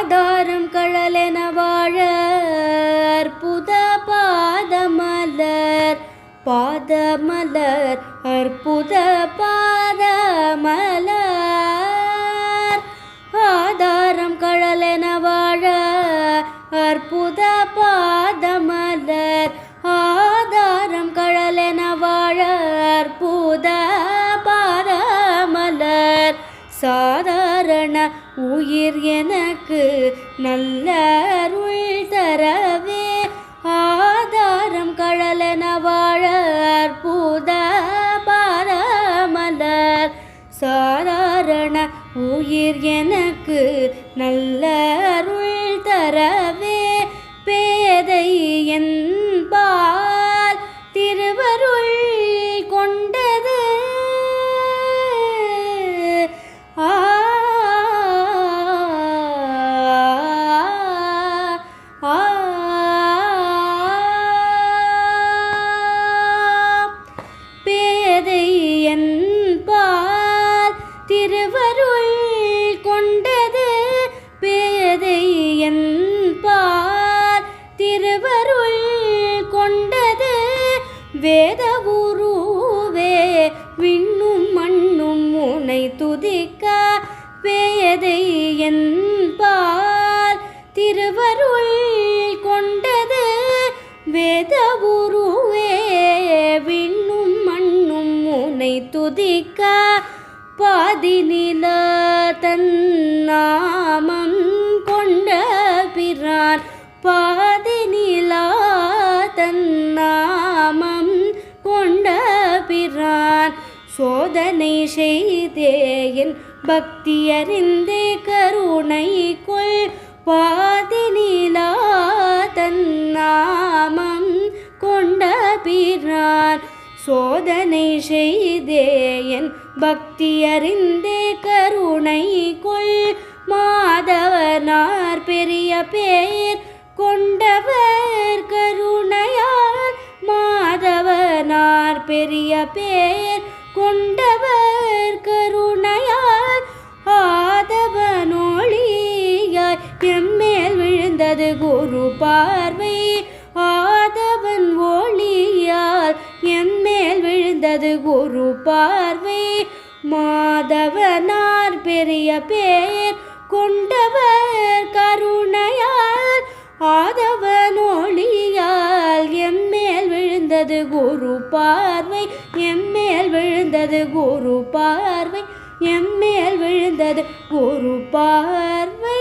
ஆதாரம் கழலென வாழ அற்புத பாதமலர் பாதமலர் அற்புத பாதமலர் ஆதாரம் கழலென வாழ அற்புத பாதமலர் ஆதாரம் கழலென வாழ அற்புத பாதமலர் சாதாரண உயிர் எனக்கு நல்ல அருள் தரவே ஆதாரம் கழலென வாழ அற்புத பாதமலர் சாதாரண உயிர் எனக்கு நல்ல அருள் தரவே பேதை என்பால் திருவருள் கொண்டது பேதை என்பால் திருவருள் கொண்டது பேதை என்பால் திருவருள் கொண்டது வேத உருவே விண்ணும் மண்ணும் உனை துதிக்க பேதை என்பால் திருவருள் கொண்டது வேத உருவே விண்ணும் மண்ணும் உனை துதிக்க பாதிநில தன்னாமம் கொண்ட பிரான் பாதிநிலா தன்னாமம் கொண்ட பிரான் சோதனை செய்தேன் பக்தி அறிந்தே கருணை கொள் பாதிநிலா தன்னாமம் கொண்ட பிரான் சோதனை செய்தேன் பக்தி அறிந்தே கருணை கொள் மாதவனார் பெரிய பேர் கொண்டவர் கருணையால் மாதவனார் பெரிய பேர் கொண்டவர் கருணையால் ஆதவனொளியாய் எம்மேல் விழுந்தது குரு பார்வை ஆதவன் ஒளியால் எம்மேல் விழுந்தது குரு பார்வை மாதவனார் பெரிய பேர் கொண்டவர் கருணையால் ஆதவனொளியால் எம்மேல் விழுந்தது குரு பார்வை எம்மேல் விழுந்தது குரு பார்வை எம்மேல் விழுந்தது குரு பார்வை.